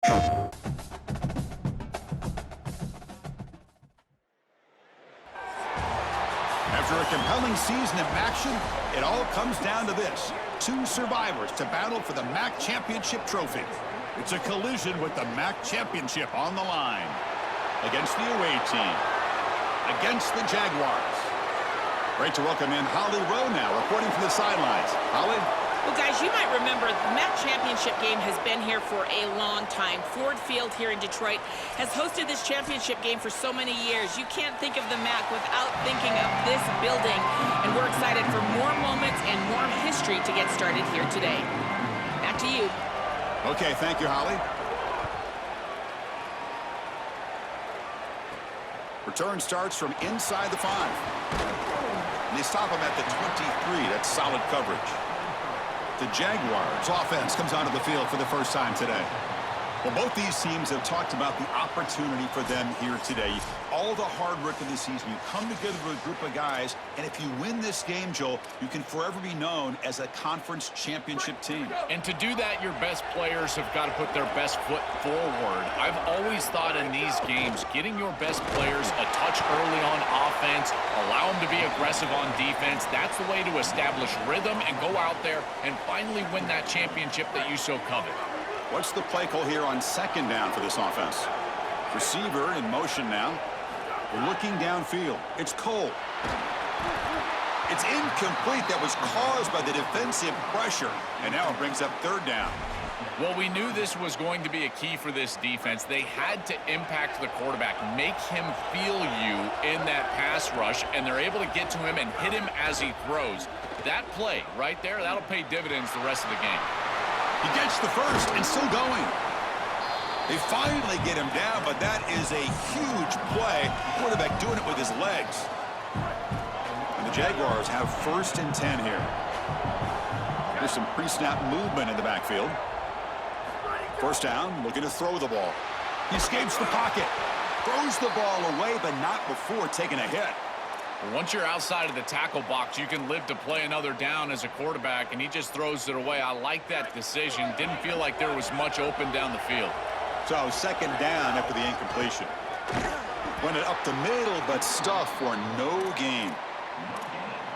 After a compelling season of action, it all comes down to this. Two survivors to battle for the MAC Championship trophy. It's a collision with the MAC Championship on the line. Against the away team. Against the Jaguars. Great to welcome in Holly Rowe now, reporting from the sidelines. Holly? Well, guys, you might remember the MAC Championship game has been here for a long time. Ford Field here in Detroit has hosted this championship game for so many years. You can't think of the MAC without thinking of this building. And we're excited for more moments and more history to get started here today. Back to you. Okay, thank you, Holly. Return starts from inside the 5. And they stop him at the 23. That's solid coverage. The Jaguars offense comes onto the field for the first time today. Well, both these teams have talked about the opportunity for them here today. All the hard work of the season, you come together with a group of guys, and if you win this game, Joel, you can forever be known as a conference championship team. And to do that, your best players have got to put their best foot forward. I've always thought in these games, getting your best players a touch early on offense, allow them to be aggressive on defense, that's the way to establish rhythm and go out there and finally win that championship that you so covet. What's the play call here on second down for this offense? Receiver in motion now. We're looking downfield. It's Cole. It's incomplete. That was caused by the defensive pressure. And now it brings up third down. Well, we knew this was going to be a key for this defense. They had to impact the quarterback, make him feel you in that pass rush, and they're able to get to him and hit him as he throws. That play right there, that'll pay dividends the rest of the game. He gets the first and still going. They finally get him down, but that is a huge play. Quarterback doing it with his legs. And the Jaguars have 1st and 10 here. There's some pre-snap movement in the backfield. First down, looking to throw the ball. He escapes the pocket. Throws the ball away, but not before taking a hit. Once you're outside of the tackle box, you can live to play another down as a quarterback, and he just throws it away. I like that decision. Didn't feel like there was much open down the field. So second down after the incompletion. Went it up the middle, but stuff for no gain.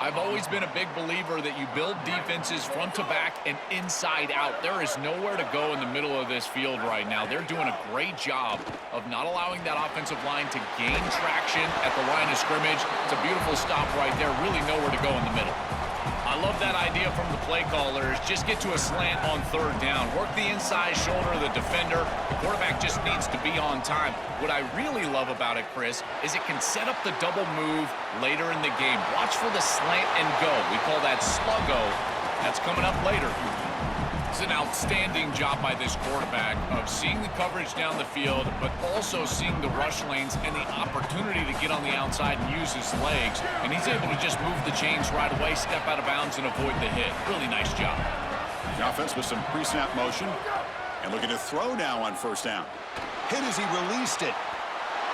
I've always been a big believer that you build defenses front to back and inside out. There is nowhere to go in the middle of this field right now. They're doing a great job of not allowing that offensive line to gain traction at the line of scrimmage. It's a beautiful stop right there. Really nowhere to go in the middle. I love that idea from the play callers. Just get to a slant on third down. Work the inside shoulder of the defender. The quarterback just needs to be on time. What I really love about it, Chris, is it can set up the double move later in the game. Watch for the slant and go. We call that sluggo. That's coming up later. It's an outstanding job by this quarterback of seeing the coverage down the field, but also seeing the rush lanes and the opportunity to get on the outside and use his legs. And he's able to just move the chains right away, step out of bounds, and avoid the hit. Really nice job. The offense with some pre-snap motion. And looking to throw now on first down. Hit as he released it.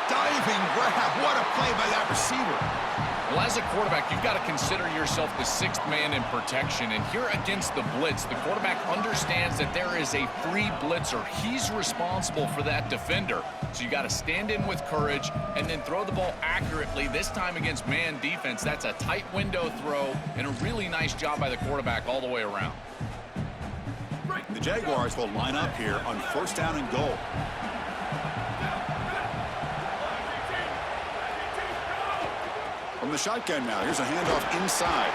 Diving grab. What a play by that receiver. Well, as a quarterback, you've got to consider yourself the 6th man in protection. And here against the blitz, the quarterback understands that there is a free blitzer. He's responsible for that defender. So you got to stand in with courage and then throw the ball accurately. This time against man defense, that's a tight window throw and a really nice job by the quarterback all the way around. The Jaguars will line up here on first down and goal. From the shotgun now, here's a handoff inside.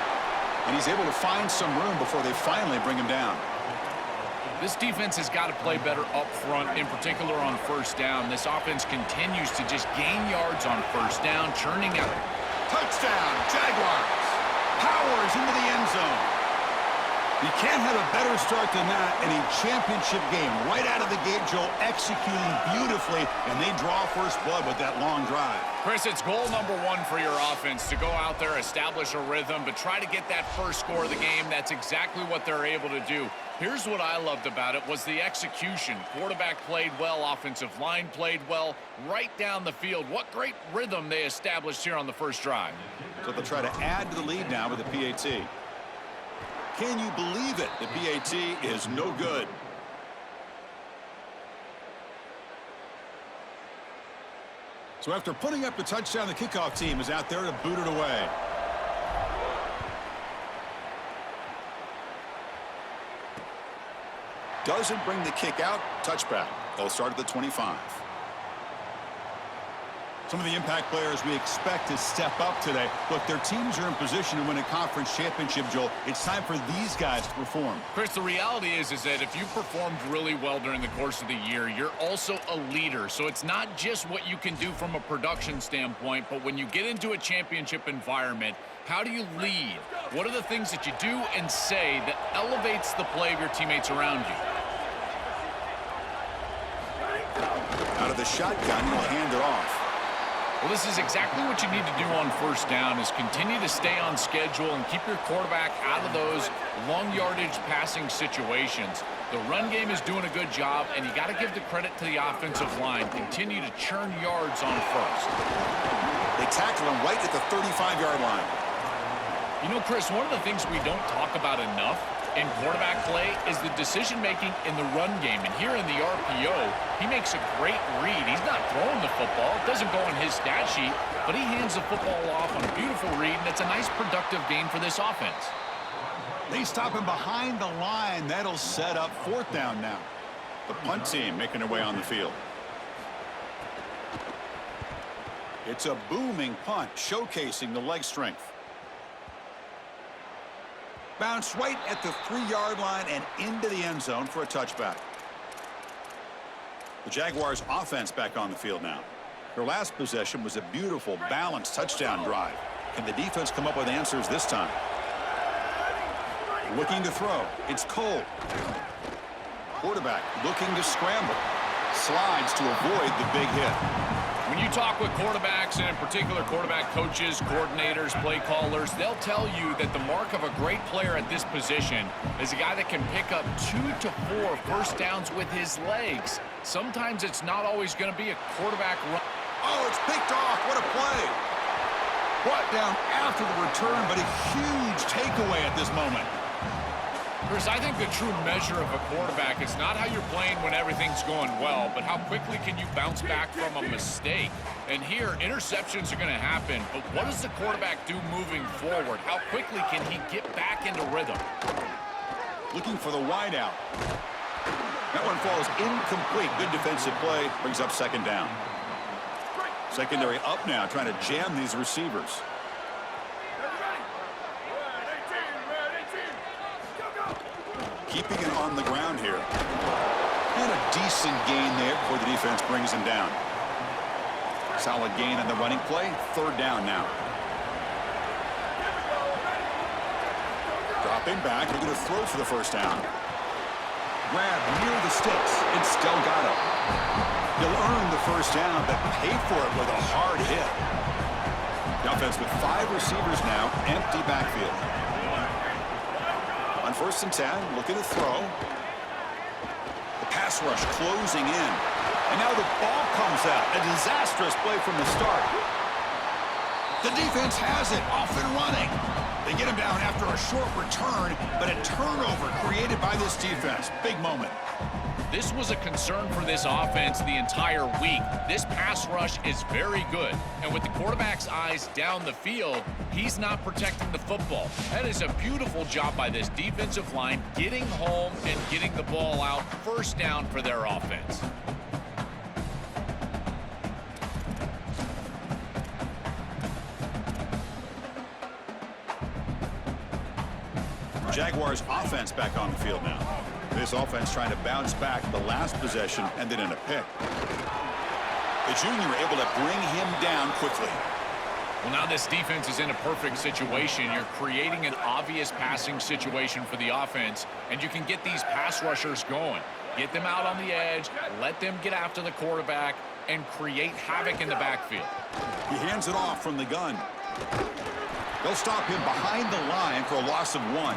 And he's able to find some room before they finally bring him down. This defense has got to play better up front, in particular on first down. This offense continues to just gain yards on first down, churning out. Touchdown, Jaguars. Powers into the end zone. You can't have a better start than that in a championship game. Right out of the gate, Joe, executing beautifully, and they draw first blood with that long drive. Chris, it's goal number 1 for your offense, to go out there, establish a rhythm, but try to get that first score of the game. That's exactly what they're able to do. Here's what I loved about it was the execution. Quarterback played well, offensive line played well, right down the field. What great rhythm they established here on the first drive. So they'll try to add to the lead now with the PAT. Can you believe it? The PAT is no good. So after putting up the touchdown, the kickoff team is out there to boot it away. Doesn't bring the kick out. Touchback. They'll start at the 25. Some of the impact players we expect to step up today. Look, their teams are in position to win a conference championship, Joel. It's time for these guys to perform. Chris, the reality is that if you performed really well during the course of the year, you're also a leader. So it's not just what you can do from a production standpoint, but when you get into a championship environment, how do you lead? What are the things that you do and say that elevates the play of your teammates around you? Out of the shotgun, he'll hand it off. Well, this is exactly what you need to do on first down, is continue to stay on schedule and keep your quarterback out of those long yardage passing situations. The run game is doing a good job, and you got to give the credit to the offensive line. Continue to churn yards on first. They tackle him right at the 35-yard line. You know, Chris, one of the things we don't talk about enough in quarterback play is the decision-making in the run game. And here in the RPO, he makes a great read. He's not throwing the football. It doesn't go on his stat sheet, but he hands the football off on a beautiful read, and it's a nice productive game for this offense. They stop him behind the line. That'll set up fourth down now. The punt team making their way on the field. It's a booming punt, showcasing the leg strength. Bounce right at the 3-yard line and into the end zone for a touchback. The Jaguars offense back on the field now. Their last possession was a beautiful, balanced touchdown drive. Can the defense come up with answers this time? Looking to throw. It's Cole. Quarterback looking to scramble. Slides to avoid the big hit. When you talk with quarterbacks, and in particular quarterback coaches, coordinators, play callers, they'll tell you that the mark of a great player at this position is a guy that can pick up 2 to 4 first downs with his legs. Sometimes it's not always going to be a quarterback run. Oh, it's picked off. What a play. Brought down after the return, but a huge takeaway at this moment. Chris, I think the true measure of a quarterback is not how you're playing when everything's going well, but how quickly can you bounce back from a mistake. And here, interceptions are going to happen, but what does the quarterback do moving forward? How quickly can he get back into rhythm? Looking for the wideout. That one falls incomplete. Good defensive play. Brings up second down. Secondary up now, trying to jam these receivers. Keeping it on the ground here. And a decent gain there before the defense brings him down. Solid gain on the running play. Third down now. Dropping back. Looking to throw for the first down. Grab near the sticks. It's still got him. He'll earn the first down, but pay for it with a hard hit. The offense with 5 receivers now. Empty backfield. On 1st and 10, looking to throw. The pass rush closing in. And now the ball comes out. A disastrous play from the start. The defense has it, off and running. They get him down after a short return, but a turnover created by this defense. Big moment. This was a concern for this offense the entire week. This pass rush is very good. And with the quarterback's eyes down the field, he's not protecting the football. That is a beautiful job by this defensive line, getting home and getting the ball out. First down for their offense. Jaguars offense back on the field now. This offense trying to bounce back the last possession, ended in a pick. The junior able to bring him down quickly. Well, now this defense is in a perfect situation. You're creating an obvious passing situation for the offense, and you can get these pass rushers going. Get them out on the edge, let them get after the quarterback, and create havoc in the backfield. He hands it off from the gun. They'll stop him behind the line for a loss of 1.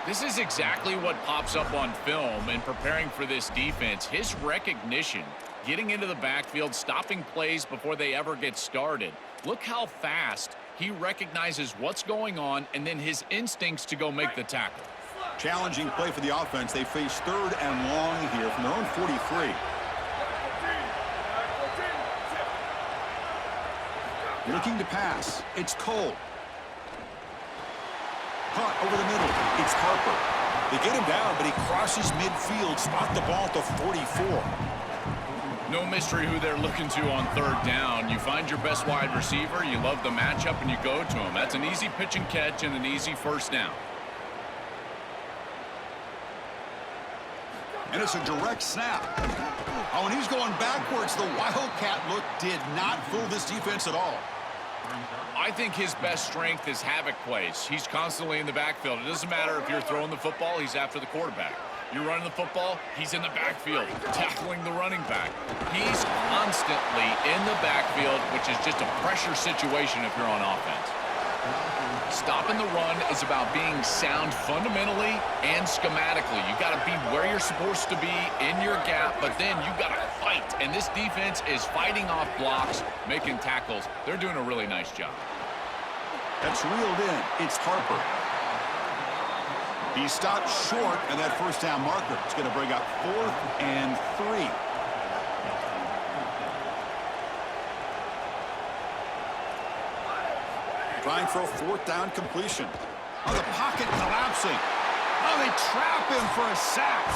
This is exactly what pops up on film in preparing for this defense. His recognition, getting into the backfield, stopping plays before they ever get started. Look how fast he recognizes what's going on and then his instincts to go make the tackle. Challenging play for the offense. They face 3rd and long here from their own 43. Looking to pass. It's Cole. Caught over the middle. It's Harper. They get him down, but he crosses midfield. Spot the ball at the 44. No mystery who they're looking to on third down. You find your best wide receiver, you love the matchup, and you go to him. That's an easy pitch and catch and an easy first down. And it's a direct snap. Oh, and he's going backwards. The Wildcat look did not fool this defense at all. I think his best strength is havoc plays. He's constantly in the backfield. It doesn't matter if you're throwing the football, he's after the quarterback. You're running the football, he's in the backfield, tackling the running back. He's constantly in the backfield, which is just a pressure situation if you're on offense. Stopping the run is about being sound fundamentally and schematically. You got to be where you're supposed to be in your gap, but then you got to fight. And this defense is fighting off blocks, making tackles. They're doing a really nice job. That's reeled in. It's Harper. He stopped short, and that first down marker is going to bring up 4th and 3. Trying for a 4th down completion. Oh, the pocket collapsing. Oh, they trap him for a sack.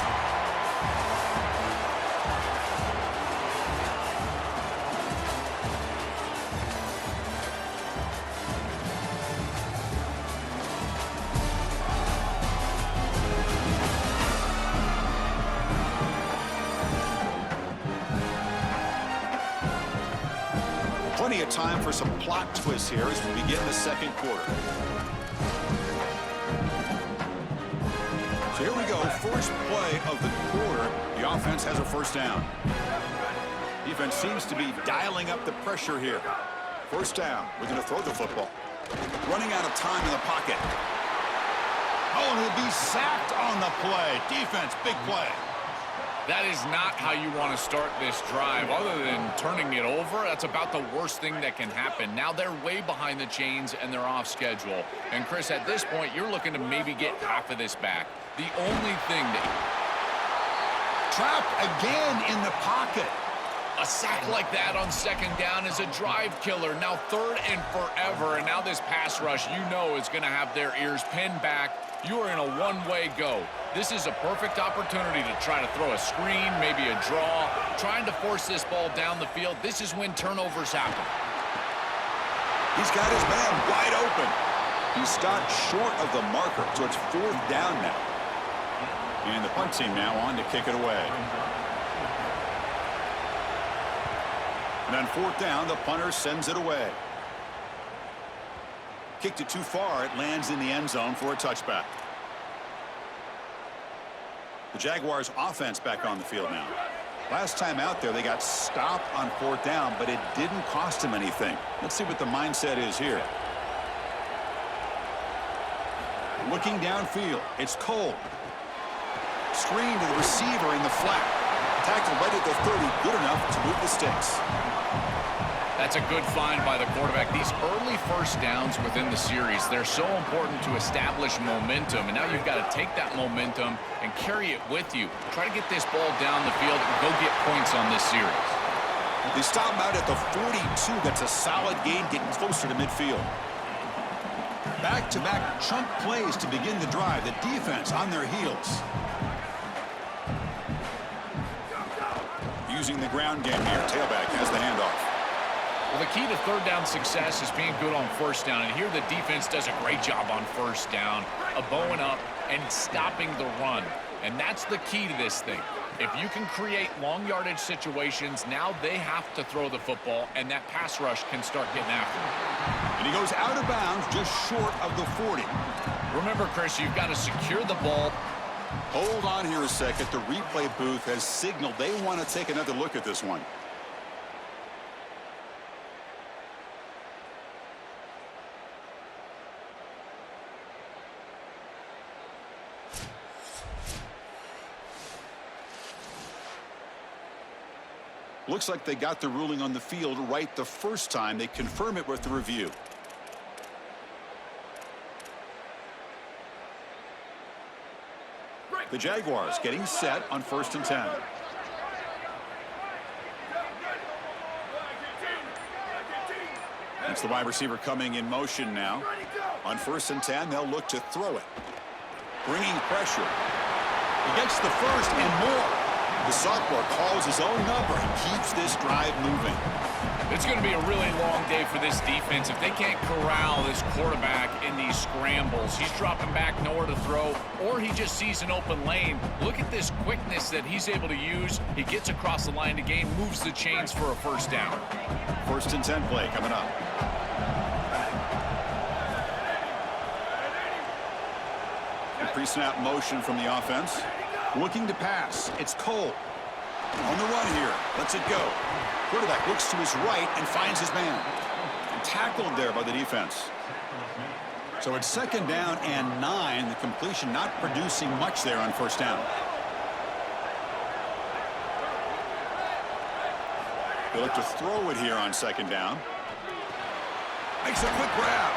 'Plenty of time for some plot twists here as we begin the second quarter. So here we go, first play of the quarter. The offense has a first down. Defense seems to be dialing up the pressure here. First down, we're going to throw the football. Running out of time in the pocket. Oh, and he'll be sacked on the play. Defense, big play. That is not how you want to start this drive. Other than turning it over, that's about the worst thing that can happen. Now they're way behind the chains and they're off schedule. And Chris, at this point, you're looking to maybe get half of this back. The only thing that... Trapped again in the pocket. A sack like that on second down is a drive killer. Now 3rd and forever, and now this pass rush, you know, is going to have their ears pinned back. You are in a one-way go. This is a perfect opportunity to try to throw a screen, maybe a draw, trying to force this ball down the field. This is when turnovers happen. He's got his man wide open. He stopped short of the marker, so it's 4th down now. And the punt team now on to kick it away. And on 4th down, the punter sends it away. Kicked it too far. It lands in the end zone for a touchback. The Jaguars offense back on the field now. Last time out there, they got stopped on 4th down, but it didn't cost them anything. Let's see what the mindset is here. Looking downfield, it's Cole. Screen to the receiver in the flat. Tackled right at the 30, good enough to move the sticks. That's a good find by the quarterback. These early first downs within the series, they're so important to establish momentum. And now you've got to take that momentum and carry it with you. Try to get this ball down the field and go get points on this series. They stop him out at the 42. That's a solid gain, getting closer to midfield. Back-to-back chunk plays to begin the drive. The defense on their heels. Using the ground game here. Tailback has the handoff. Well, the key to 3rd down success is being good on 1st down. And here the defense does a great job on 1st down, bowing up and stopping the run. And that's the key to this thing. If you can create long yardage situations, now they have to throw the football, and that pass rush can start getting after him. And he goes out of bounds just short of the 40. Remember, Chris, you've got to secure the ball. Hold on here a second. The replay booth has signaled they want to take another look at this one. Looks like they got the ruling on the field right the first time. They confirm it with the review. The Jaguars getting set on 1st and 10. That's the wide receiver coming in motion now. On 1st and 10, they'll look to throw it. Bringing pressure. He gets the first and more. The sophomore calls his own number and keeps this drive moving. It's going to be a really long day for this defense. If they can't corral this quarterback in these scrambles, he's dropping back, nowhere to throw, or he just sees an open lane. Look at this quickness that he's able to use. He gets across the line to gain, moves the chains for a 1st down. 1st and 10 play coming up. Pre-snap motion from the offense. Looking to pass. It's Cole. On the run here. Lets it go. Quarterback looks to his right and finds his man. And tackled there by the defense. So it's 2nd down and 9. The completion not producing much there on 1st down. They look to throw it here on 2nd down. Makes a quick grab.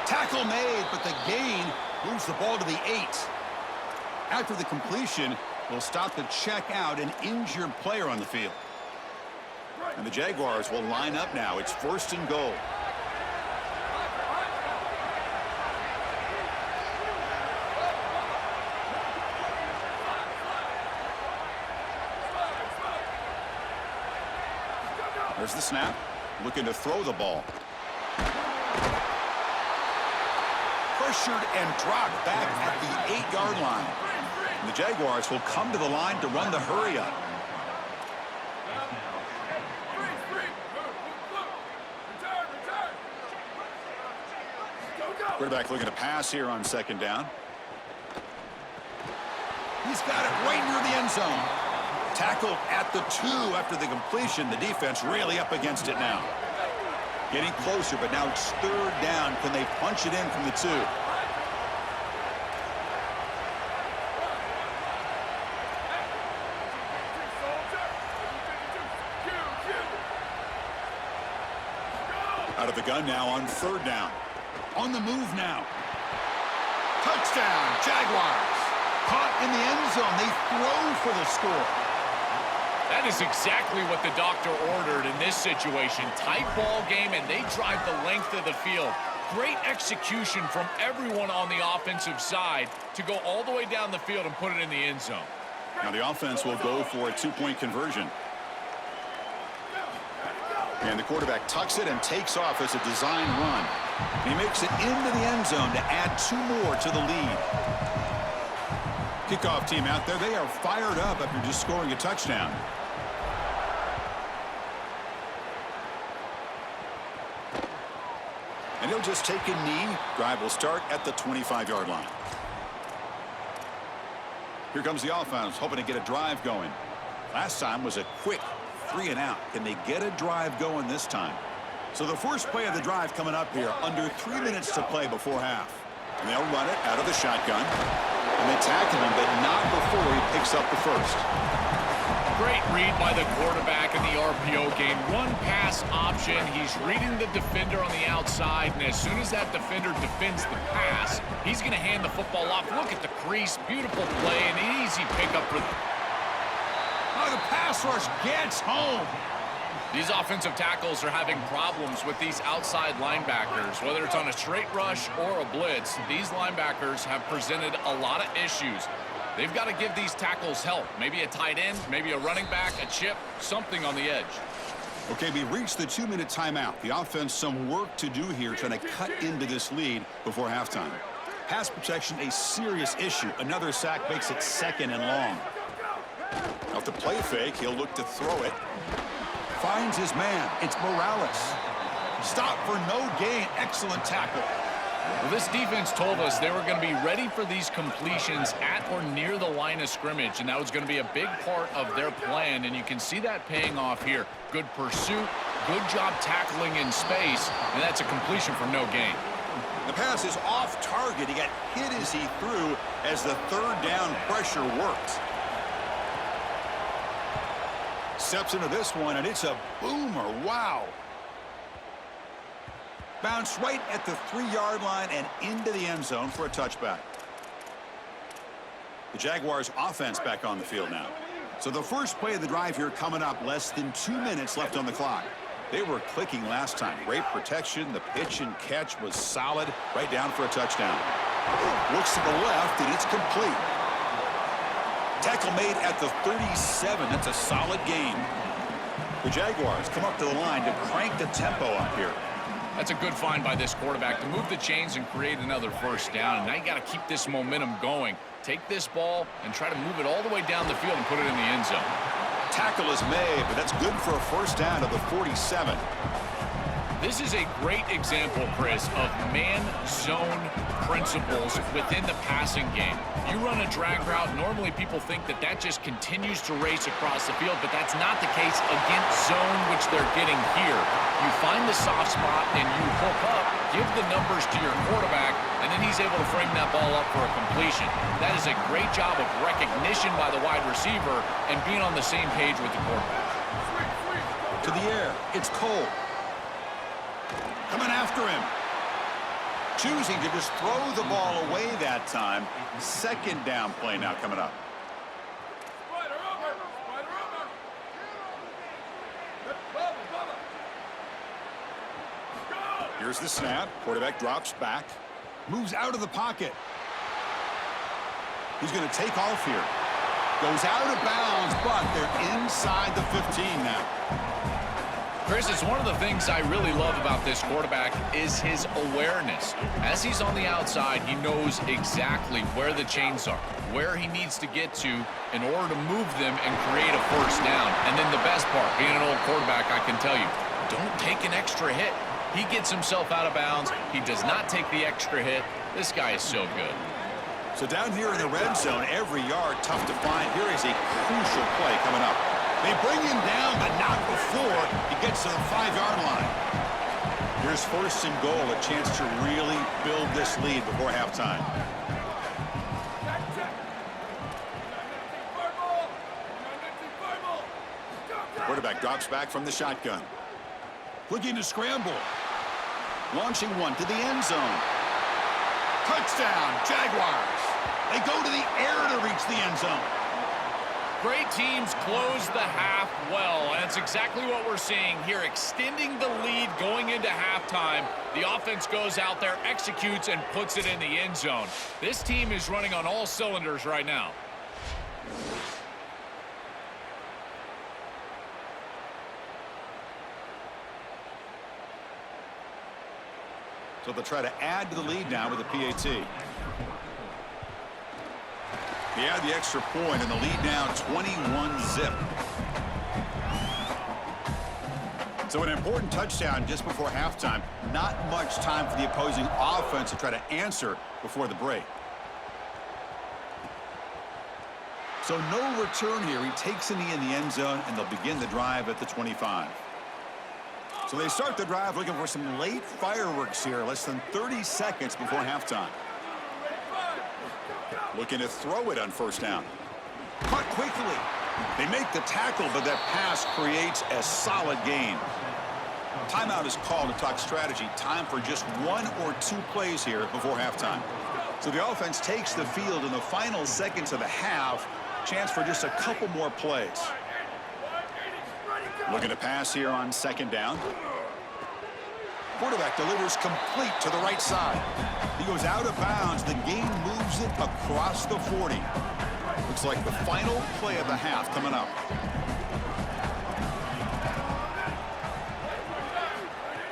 Tackle made, but the gain moves the ball to the 8. After the completion, will stop the check out an injured player on the field. And the Jaguars will line up now. It's 1st and goal. There's the snap. Looking to throw the ball. Pressured and dropped back at the 8-yard line. And the Jaguars will come to the line to run the hurry up. Quarterback looking to pass here on 2nd down. He's got it right near the end zone. Tackled at the 2 after the completion. The defense really up against it now. Getting closer, but now it's 3rd down. Can they punch it in from the 2? Out of the gun now on 3rd down. On the move now. Touchdown, Jaguars. Caught in the end zone. They throw for the score. That is exactly what the doctor ordered in this situation. Tight ball game, and they drive the length of the field. Great execution from everyone on the offensive side to go all the way down the field and put it in the end zone. Now the offense will go for a 2-point conversion. And the quarterback tucks it and takes off as a design run. He makes it into the end zone to add 2 more to the lead. Kickoff team out there, they are fired up after just scoring a touchdown. And he'll just take a knee. Drive will start at the 25-yard line. Here comes the offense, hoping to get a drive going. Last time was a quick 3 and out. Can they get a drive going this time? So the first play of the drive coming up here, under 3 minutes to play before half. And they'll run it out of the shotgun. And they tackle him, but not before he picks up the first. Great read by the quarterback in the RPO game. One pass option. He's reading the defender on the outside, and as soon as that defender defends the pass, he's going to hand the football off. Look at the crease. Beautiful play, and an easy pickup for Oh, the pass rush gets home. These offensive tackles are having problems with these outside linebackers. Whether it's on a straight rush or a blitz, these linebackers have presented a lot of issues. They've got to give these tackles help. Maybe a tight end, maybe a running back, a chip, something on the edge. Okay, we reached the 2-minute timeout. The offense some work to do here trying to cut into this lead before halftime. Pass protection a serious issue. Another sack makes it 2nd and long. Now the play fake, he'll look to throw it. Finds his man. It's Morales. Stop for no gain. Excellent tackle. Well, this defense told us they were going to be ready for these completions at or near the line of scrimmage, and that was going to be a big part of their plan, and you can see that paying off here. Good pursuit, good job tackling in space, and that's a completion for no gain. The pass is off target. He got hit as he threw as the 3rd down pressure worked. Steps into this one, and it's a boomer. Wow. Bounced right at the 3-yard line and into the end zone for a touchback. The Jaguars offense back on the field now. So the first play of the drive here coming up, less than 2 minutes left on the clock. They were clicking last time. Great protection. The pitch and catch was solid. Right down for a touchdown. Looks to the left, and it's complete. Tackle made at the 37. That's a solid game. The Jaguars come up to the line to crank the tempo up here. That's a good find by this quarterback to move the chains and create another first down. And now you got to keep this momentum going. Take this ball and try to move it all the way down the field and put it in the end zone. Tackle is made, but that's good for a first down to the 47. This is a great example, Chris, of man-zone principles within the passing game. You run a drag route, normally people think that that just continues to race across the field, but that's not the case against zone, which they're getting here. You find the soft spot and you hook up, give the numbers to your quarterback, and then he's able to frame that ball up for a completion. That is a great job of recognition by the wide receiver and being on the same page with the quarterback. To the air, it's Cole. Coming after him. Choosing to just throw the ball away that time. Second down play now coming up. Here's the snap. Quarterback drops back. Moves out of the pocket. He's going to take off here. Goes out of bounds, but they're inside the 15 now. Chris, it's one of the things I really love about this quarterback is his awareness. As he's on the outside, he knows exactly where the chains are, where he needs to get to in order to move them and create a first down. And then the best part, being an old quarterback, I can tell you, don't take an extra hit. He gets himself out of bounds. He does not take the extra hit. This guy is so good. So down here in the red zone, every yard tough to find. Here is a crucial play coming up. They bring him down, but not before he gets to the 5-yard line. Here's first and goal, a chance to really build this lead before halftime. Quarterback drops back from the shotgun. Looking to scramble. Launching one to the end zone. Touchdown, Jaguars. They go to the air to reach the end zone. Great teams close the half well, and it's exactly what we're seeing here, extending the lead going into halftime. The offense goes out there, executes, and puts it in the end zone. This team is running on all cylinders right now. So they'll try to add to the lead now with a PAT. They add the extra point, and the lead now 21-zip. So an important touchdown just before halftime. Not much time for the opposing offense to try to answer before the break. So no return here. He takes in the end zone, and they'll begin the drive at the 25. So they start the drive looking for some late fireworks here, less than 30 seconds before halftime. Looking to throw it on first down. Caught quickly. They make the tackle, but that pass creates a solid gain. Timeout is called to talk strategy. Time for just 1 or 2 plays here before halftime. So the offense takes the field in the final seconds of the half. Chance for just a couple more plays. Looking to pass here on second down. Quarterback delivers complete to the right side. He goes out of bounds. The game moves it across the 40. Looks like the final play of the half coming up.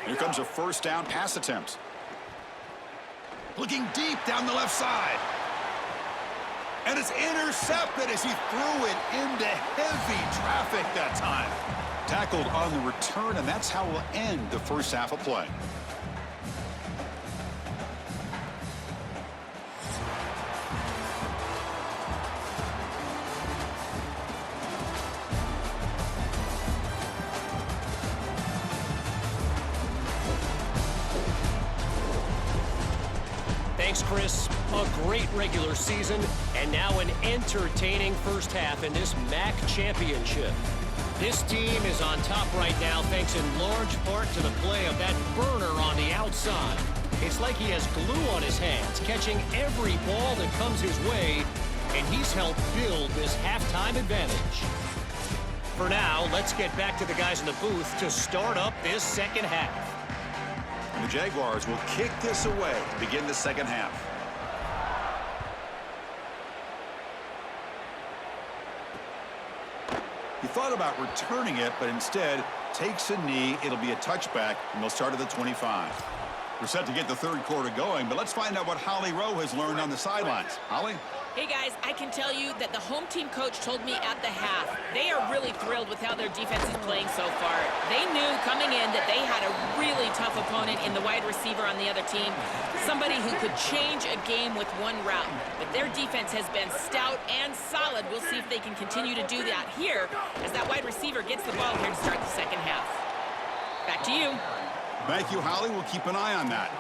Here comes a first down pass attempt. Looking deep down the left side. And it's intercepted as he threw it into heavy traffic that time. Tackled on the return, and that's how we'll end the first half of play. Thanks, Chris. A great regular season, and now an entertaining first half in this MAC championship. This team is on top right now thanks in large part to the play of that burner on the outside. It's like he has glue on his hands, catching every ball that comes his way, and he's helped build this halftime advantage. for now. Let's get back to the guys in the booth to start up this second half. And the Jaguars will kick this away to begin the second half. He thought about returning it, but instead takes a knee. It'll be a touchback, and they'll start at the 25. We're set to get the third quarter going, but let's find out what Holly Rowe has learned on the sidelines. Holly? Hey guys, I can tell you that the home team coach told me at the half, they are really thrilled with how their defense is playing so far. They knew coming in that they had a really tough opponent in the wide receiver on the other team, somebody who could change a game with one route. But their defense has been stout and solid. We'll see if they can continue to do that here as that wide receiver gets the ball here to start the second half. Back to you. Thank you, Holly. We'll keep an eye on that.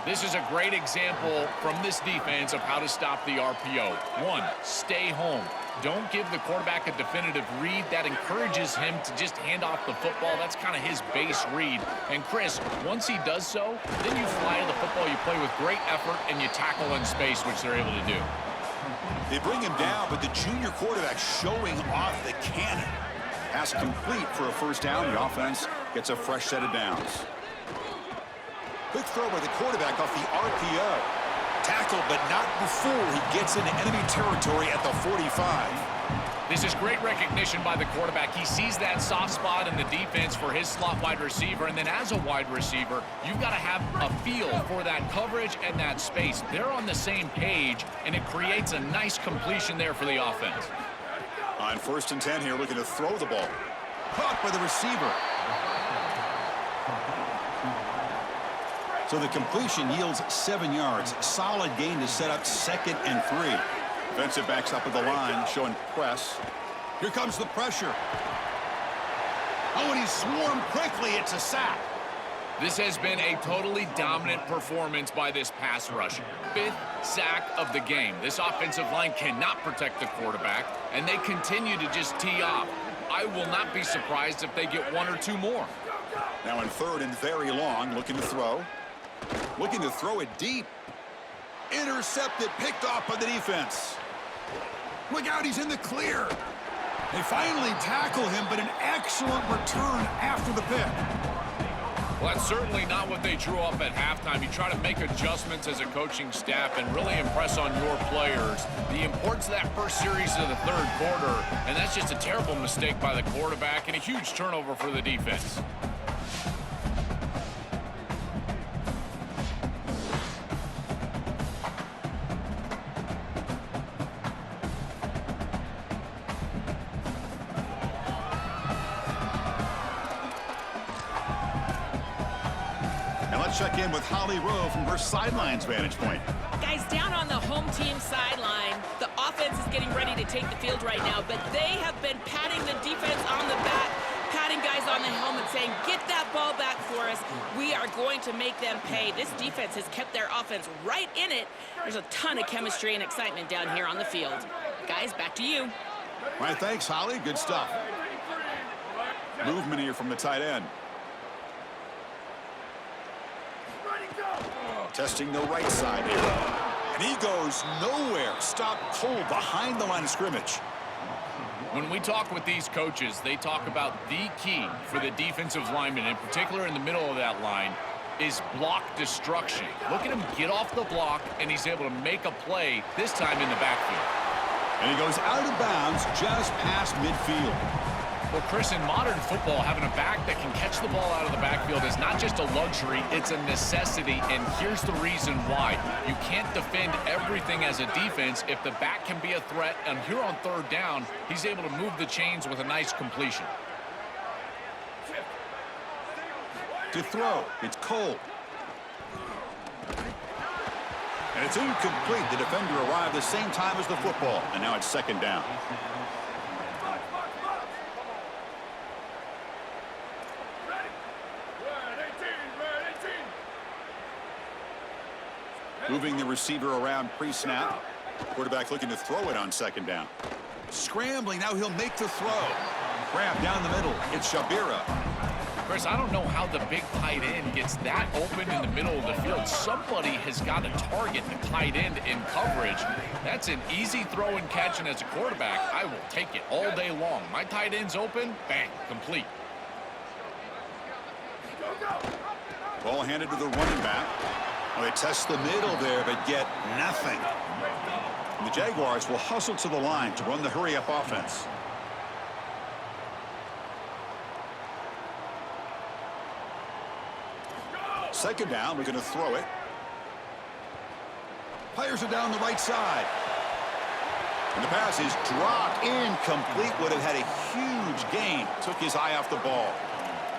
This is a great example from this defense of how to stop the RPO. One, stay home. Don't give the quarterback a definitive read. That encourages him to just hand off the football. That's kind of his base read. And Chris, once he does so, then you fly to the football. You play with great effort, and you tackle in space, which they're able to do. They bring him down, but the junior quarterback showing off the cannon. Pass complete for a first down. The offense gets a fresh set of downs. Quick throw by the quarterback off the RPO. Tackled, but not before he gets into enemy territory at the 45. This is great recognition by the quarterback. He sees that soft spot in the defense for his slot wide receiver, and then as a wide receiver, you've got to have a feel for that coverage and that space. They're on the same page, and it creates a nice completion there for the offense. On 1st and 10 here, looking to throw the ball. Caught by the receiver. So the completion yields 7 yards. Solid gain to set up 2nd and 3. Defensive backs up at the line, showing press. Here comes the pressure. Oh, and he swarmed quickly. It's a sack. This has been a totally dominant performance by this pass rush. 5th sack of the game. This offensive line cannot protect the quarterback, and they continue to just tee off. I will not be surprised if they get 1 or 2 more. Now in 3rd and very long, looking to throw. Looking to throw it deep. Intercepted, picked off by the defense. Look out, he's in the clear. They finally tackle him, but an excellent return after the pick. Well, that's certainly not what they drew up at halftime. You try to make adjustments as a coaching staff and really impress on your players. The importance of that first series of the 3rd quarter, and that's just a terrible mistake by the quarterback and a huge turnover for the defense. Check in with Holly Rowe from her sidelines vantage point. Guys, down on the home team sideline, the offense is getting ready to take the field right now, but they have been patting the defense on the back, patting guys on the helmet, saying, get that ball back for us. We are going to make them pay. This defense has kept their offense right in it. There's a ton of chemistry and excitement down here on the field. Guys, back to you. All right, thanks, Holly. Good stuff. Movement here from the tight end. Testing the right side here. And he goes nowhere. Stopped cold behind the line of scrimmage. When we talk with these coaches, they talk about the key for the defensive lineman, in particular in the middle of that line, is block destruction. Look at him get off the block, and he's able to make a play, this time in the backfield. And he goes out of bounds just past midfield. Well, Chris, in modern football, having a back that can catch the ball out of the backfield is not just a luxury, it's a necessity, and here's the reason why. You can't defend everything as a defense if the back can be a threat, and here on 3rd down, he's able to move the chains with a nice completion. To throw, it's Cole. And it's incomplete. The defender arrived the same time as the football, and now it's 2nd down. Moving the receiver around pre-snap. Quarterback looking to throw it on 2nd down. Scrambling, now he'll make the throw. Grab down the middle, it's Shabira. Chris, I don't know how the big tight end gets that open in the middle of the field. Somebody has got to target the tight end in coverage. That's an easy throw and catch, and as a quarterback, I will take it all day long. My tight end's open, bang, complete. Ball handed to the running back. Well, they test the middle there, but get nothing. And the Jaguars will hustle to the line to run the hurry-up offense. Second down, we're going to throw it. Fires it down the right side. And the pass is dropped, incomplete. Would have had a huge gain. Took his eye off the ball.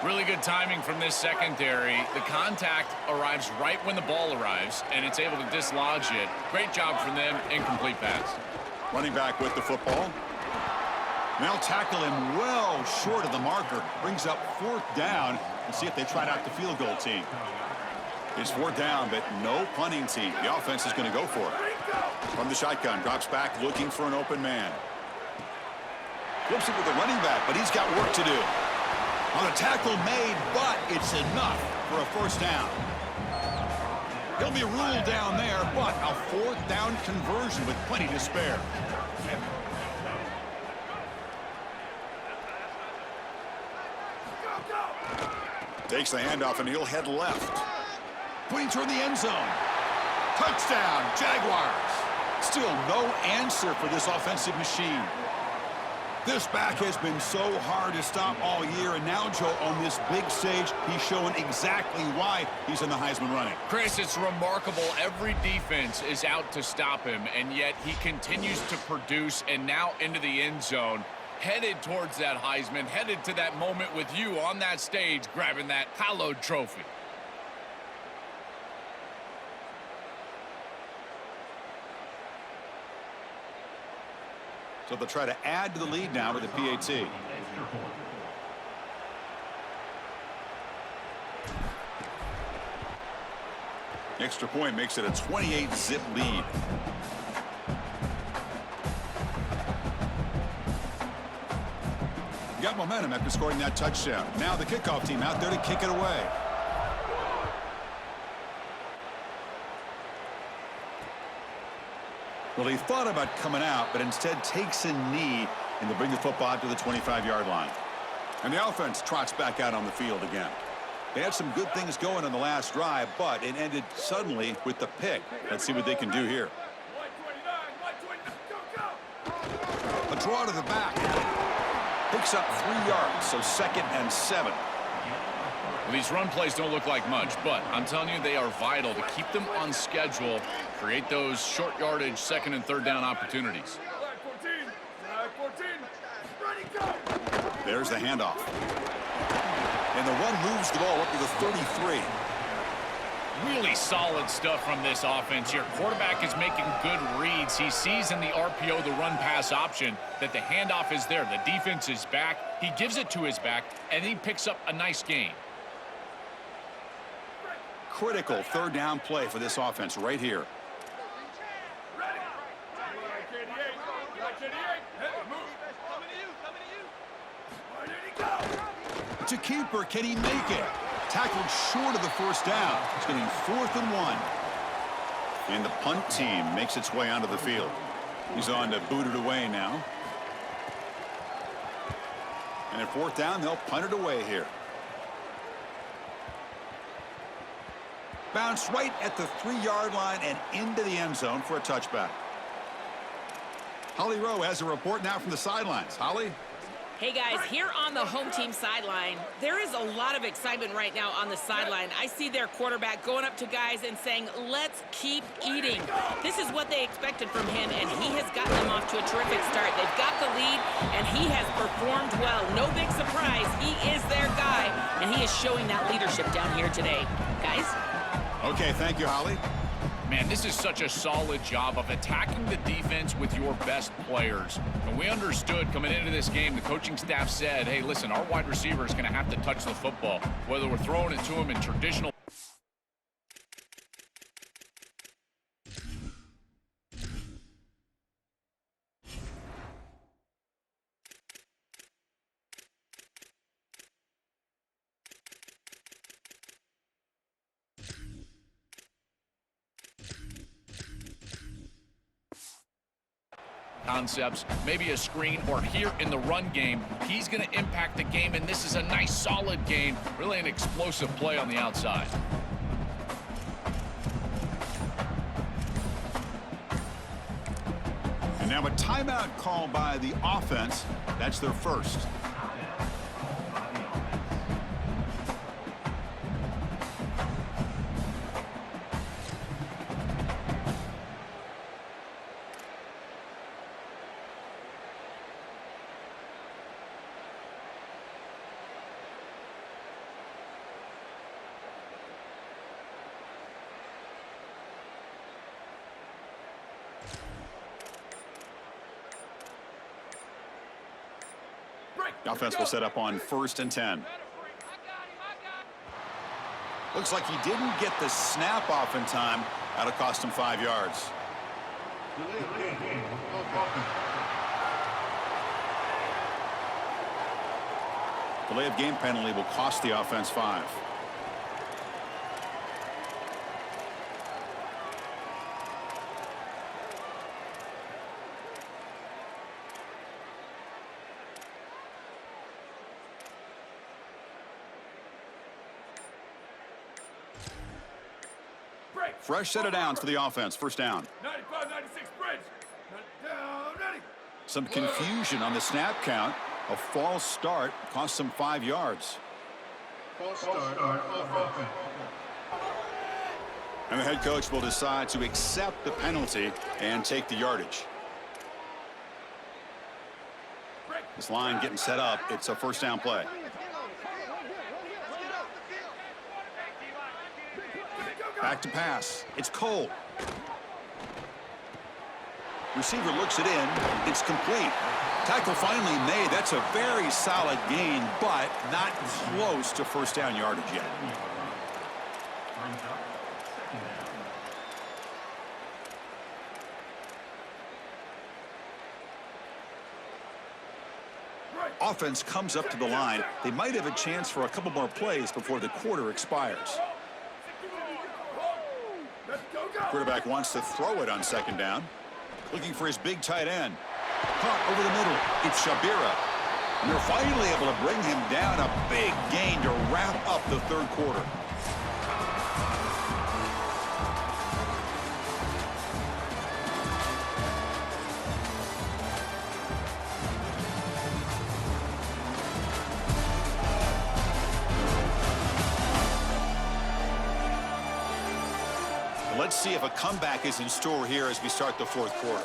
Really good timing from this secondary. The contact arrives right when the ball arrives, and it's able to dislodge it. Great job from them. Incomplete pass. Running back with the football. They'll tackle him well short of the marker. Brings up fourth down. And see if they try out the field goal team. It's fourth down, but no punting team. The offense is going to go for it. From the shotgun, drops back, looking for an open man. Flips it with the running back, but he's got work to do. On a tackle made, but it's enough for a first down. He'll be ruled down there, but a fourth down conversion with plenty to spare. Takes the handoff, and he'll head left. Pointing toward the end zone. Touchdown, Jaguars. Still no answer for this offensive machine. This back has been so hard to stop all year, and now, Joe, on this big stage, he's showing exactly why he's in the Heisman running. Chris, it's remarkable. Every defense is out to stop him, and yet he continues to produce, and now into the end zone. Headed towards that Heisman, headed to that moment with you on that stage, grabbing that hallowed trophy. So they'll try to add to the lead now with the PAT. Extra point makes it a 28-zip lead. Got momentum after scoring that touchdown. Now the kickoff team out there to kick it away. Well, he thought about coming out, but instead takes a knee, and they'll bring the football out to the 25-yard line. And the offense trots back out on the field again. They had some good things going on the last drive, but it ended suddenly with the pick. Let's see what they can do here. A draw to the back. Picks up 3 yards, so 2nd and 7. Well, these run plays don't look like much, but I'm telling you, they are vital to keep them on schedule, create those short yardage 2nd and 3rd down opportunities. There's the handoff. And the run moves the ball up to the 33. Really solid stuff from this offense here. Quarterback is making good reads. He sees in the RPO the run-pass option that the handoff is there. The defense is back. He gives it to his back, and he picks up a nice gain. Critical 3rd down play for this offense right here. It's a keeper. Can he make it? Tackled short of the first down. It's getting 4th and 1. And the punt team makes its way onto the field. He's on to boot it away now. And at 4th down, they'll punt it away here. Bounce right at the 3-yard line and into the end zone for a touchback. Holly Rowe has a report now from the sidelines. Holly? Hey guys, here on the home team sideline, there is a lot of excitement right now on the sideline. I see their quarterback going up to guys and saying, let's keep eating. This is what they expected from him, and he has gotten them off to a terrific start. They've got the lead, and he has performed well. No big surprise. He is their guy, and he is showing that leadership down here today. Guys? Okay, thank you, Holly. Man, this is such a solid job of attacking the defense with your best players. And we understood coming into this game, the coaching staff said, hey, listen, our wide receiver is going to have to touch the football, whether we're throwing it to him in traditional concepts, maybe a screen, or here in the run game, he's going to impact the game, and this is a nice, solid game, really an explosive play on the outside. And now a timeout call by the offense. That's their first. The offense will set up on 1st and 10. Looks like he didn't get the snap off in time. That'll cost him 5 yards. Delay of game penalty will cost the offense 5. Fresh set of downs for the offense. First down. 95, 96, bridge. Down, ready. Some confusion on the snap count. A false start cost them 5 yards. False start offense. And the head coach will decide to accept the penalty and take the yardage. This line getting set up. It's a first down play. Back to pass. It's Cole. Receiver looks it in. It's complete. Tackle finally made. That's a very solid gain, but not close to first down yardage yet. Offense comes up to the line. They might have a chance for a couple more plays before the quarter expires. Quarterback wants to throw it on second down. Looking for his big tight end. Caught over the middle. It's Shabira. And they're finally able to bring him down. A big gain to wrap up the third quarter. Let's see if a comeback is in store here as we start the fourth quarter.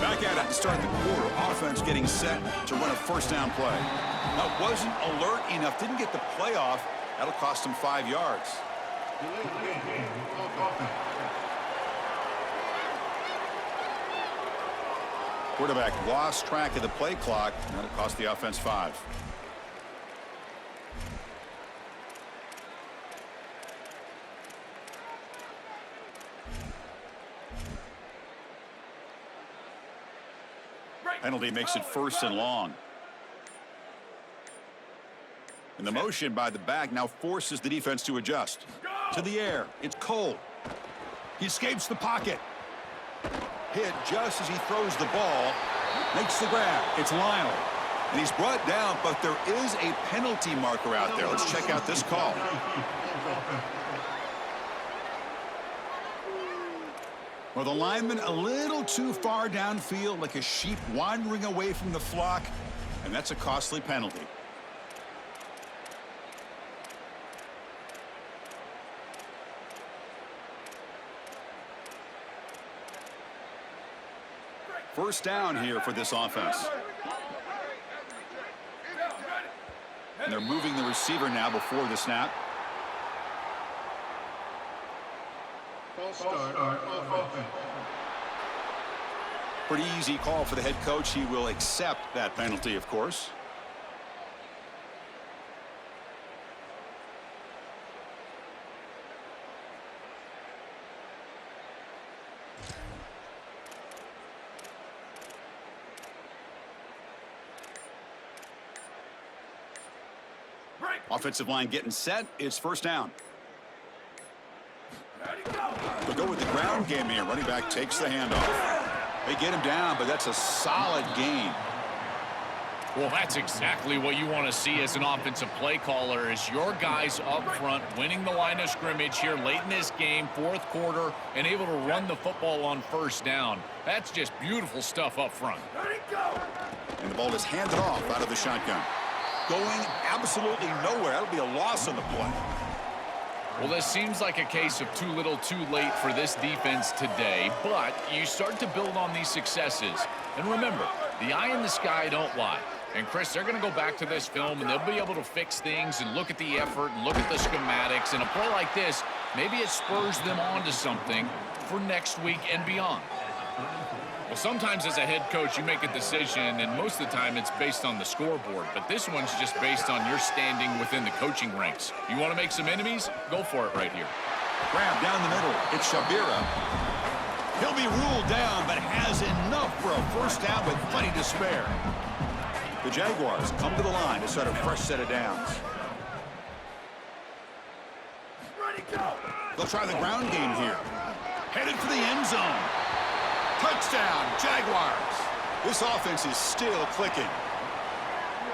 Back at it to start the quarter. Offense getting set to run a first down play. That wasn't alert enough. Didn't get the play off. That'll cost him 5 yards. Quarterback lost track of the play clock. That'll cost the offense 5. Penalty makes it first and long. And the motion by the back now forces the defense to adjust. To the air. It's Cole. He escapes the pocket. Hit just as he throws the ball. Makes the grab. It's Lionel. And he's brought down, but there is a penalty marker out there. Let's check out this call. Well, the lineman a little too far downfield, like a sheep wandering away from the flock, and that's a costly penalty. First down here for this offense. And they're moving the receiver now before the snap. Pretty easy call for the head coach. He will accept that penalty, of course. Offensive line getting set. It's first down. Ready, go. They'll go with the ground game here. Running back takes the handoff. They get him down, but that's a solid gain. Well, that's exactly what you want to see as an offensive play caller, is your guys up front winning the line of scrimmage here late in this game, fourth quarter, and able to run the football on first down. That's just beautiful stuff up front. Ready, go. And the ball is handed off out of the shotgun. Going absolutely nowhere. That'll be a loss on the play. Well, this seems like a case of too little too late for this defense today, but you start to build on these successes. And remember, the eye in the sky don't lie. And, Chris, they're going to go back to this film, and they'll be able to fix things and look at the effort and look at the schematics. And a play like this, maybe it spurs them on to something for next week and beyond. Well, sometimes as a head coach, you make a decision, and most of the time it's based on the scoreboard. But this one's just based on your standing within the coaching ranks. You want to make some enemies? Go for it right here. Grab down the middle. It's Shabira. He'll be ruled down, but has enough for a first down with plenty to spare. The Jaguars come to the line to start a fresh set of downs. Ready, go. They'll try the ground game here. Headed for the end zone. Touchdown, Jaguars. This offense is still clicking.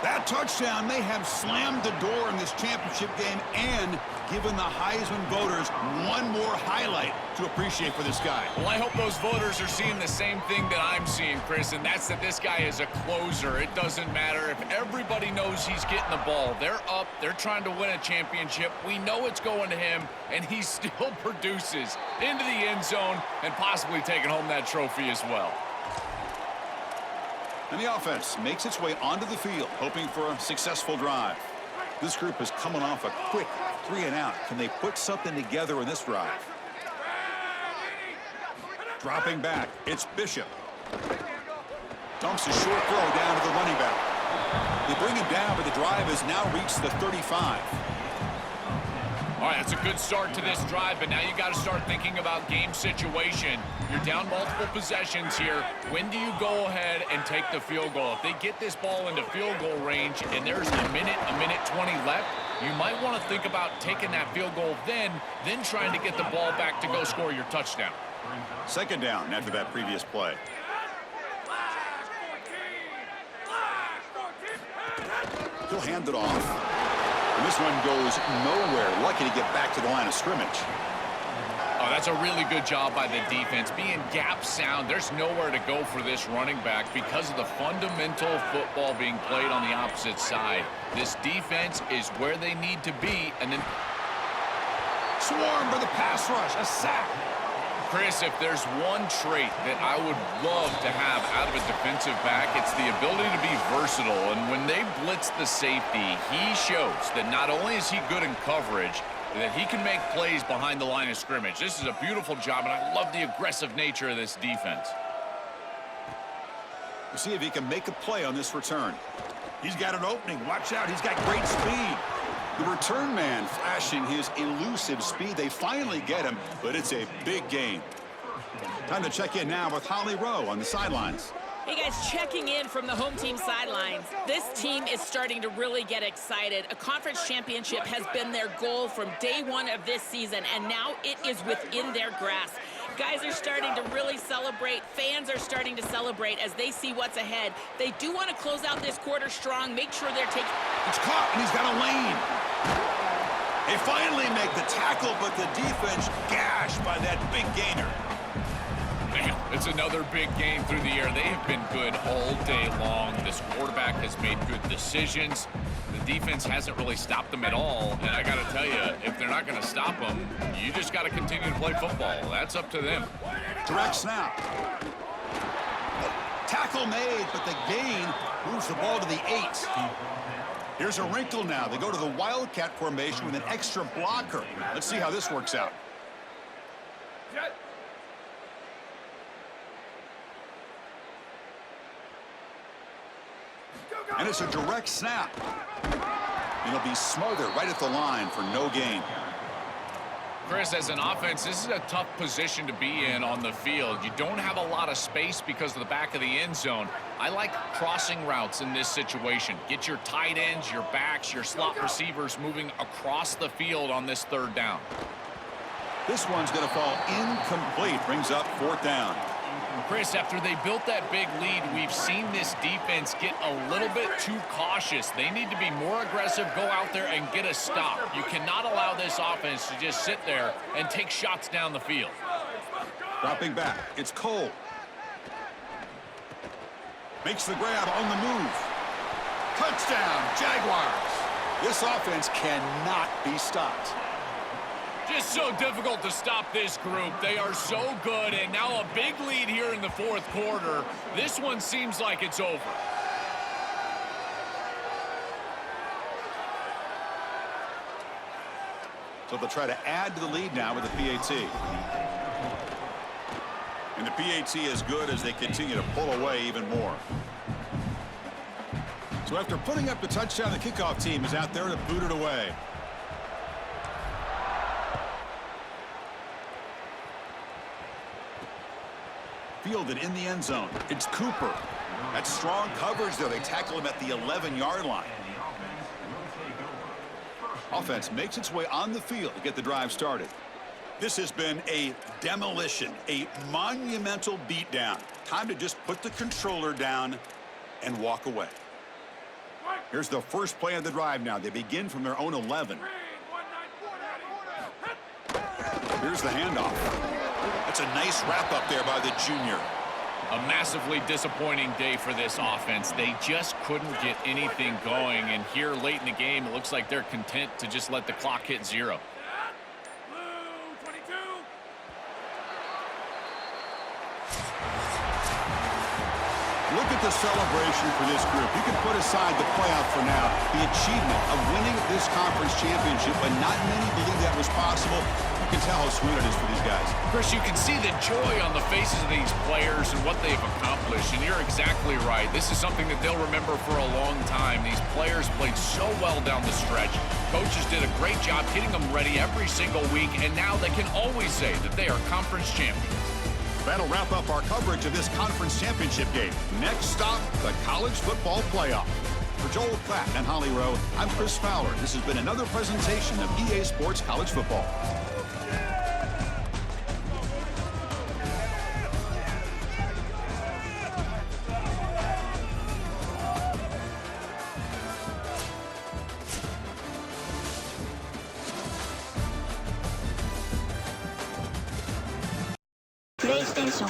That touchdown may have slammed the door in this championship game and given the Heisman voters one more highlight to appreciate for this guy. Well, I hope those voters are seeing the same thing that I'm seeing, Chris, and that's that this guy is a closer. It doesn't matter if everybody knows he's getting the ball. They're up. They're trying to win a championship. We know it's going to him, and he still produces into the end zone and possibly taking home that trophy as well. And the offense makes its way onto the field, hoping for a successful drive. This group is coming off a quick 3-and-out. Can they put something together in this drive? Dropping back, it's Bishop. Dumps a short throw down to the running back. They bring him down, but the drive has now reached the 35. All right, that's a good start to this drive, but now you got to start thinking about game situation. You're down multiple possessions here. When do you go ahead and take the field goal? If they get this ball into field goal range and there's a minute 20 left, you might want to think about taking that field goal then trying to get the ball back to go score your touchdown. Second down after that previous play. He'll hand it off. And this one goes nowhere. Lucky to get back to the line of scrimmage. Oh, that's a really good job by the defense. Being gap sound, there's nowhere to go for this running back because of the fundamental football being played on the opposite side. This defense is where they need to be, and then Swarmed by the pass rush. A sack. Chris, if there's one trait that I would love to have out of a defensive back, it's the ability to be versatile. And when they blitz the safety, he shows that not only is he good in coverage, that he can make plays behind the line of scrimmage. This is a beautiful job, and I love the aggressive nature of this defense. We'll see if he can make a play on this return. He's got an opening. Watch out. He's got great speed. The return man flashing his elusive speed. They finally get him, but it's a big gain. Time to check in now with Holly Rowe on the sidelines. Hey guys, checking in from the home team sidelines. This team is starting to really get excited. A conference championship has been their goal from day one of this season, and now it is within their grasp. Guys are starting to really celebrate. Fans are starting to celebrate as they see what's ahead. They do want to close out this quarter strong, make sure they're taking... It's caught, and he's got a lane. They finally make the tackle, but the defense gashed by that big gainer. Man, it's another big game through the air. They have been good all day long. This quarterback has made good decisions. The defense hasn't really stopped them at all. And I got to tell you, if they're not going to stop them, you just got to continue to play football. That's up to them. Direct snap. Tackle made, but the gain moves the ball to the 8. Here's a wrinkle now. They go to the Wildcat formation with an extra blocker. Let's see how this works out. And it's a direct snap. It'll be Smother right at the line for no gain. Chris, as an offense, this is a tough position to be in on the field. You don't have a lot of space because of the back of the end zone. I like crossing routes in this situation. Get your tight ends, your backs, your slot receivers moving across the field on this third down. This one's going to fall incomplete. Brings up fourth down. Chris, after they built that big lead, we've seen this defense get a little bit too cautious. They need to be more aggressive, go out there and get a stop. You cannot allow this offense to just sit there and take shots down the field. Dropping back, it's Cole. Makes the grab on the move. Touchdown, Jaguars. This offense cannot be stopped. Just so difficult to stop this group. They are so good, and now a big lead here in the fourth quarter. This one seems like it's over. So they'll try to add to the lead now with the PAT. And the PAT is good as they continue to pull away even more. So after putting up the touchdown, the kickoff team is out there to boot it away. Fielded in the end zone. It's Cooper. That's strong coverage, though. They tackle him at the 11-yard line. Offense makes its way on the field to get the drive started. This has been a demolition, a monumental beatdown. Time to just put the controller down and walk away. Here's the first play of the drive now. They begin from their own 11. Here's the handoff. That's a nice wrap up there by the junior. A massively disappointing day for this offense. They just couldn't get anything going, and here late in the game, it looks like they're content to just let the clock hit 0. Look at the celebration for this group. You can put aside the playoff for now. The achievement of winning this conference championship, but not many believe that was possible. You can tell how sweet it is for these guys. Chris, you can see the joy on the faces of these players and what they've accomplished, and you're exactly right. This is something that they'll remember for a long time. These players played so well down the stretch. Coaches did a great job getting them ready every single week, and now they can always say that they are conference champions. That'll wrap up our coverage of this conference championship game. Next stop, the college football playoff. For Joel Klatt and Holly Rowe, I'm Chris Fowler. This has been another presentation of EA Sports College Football. PlayStation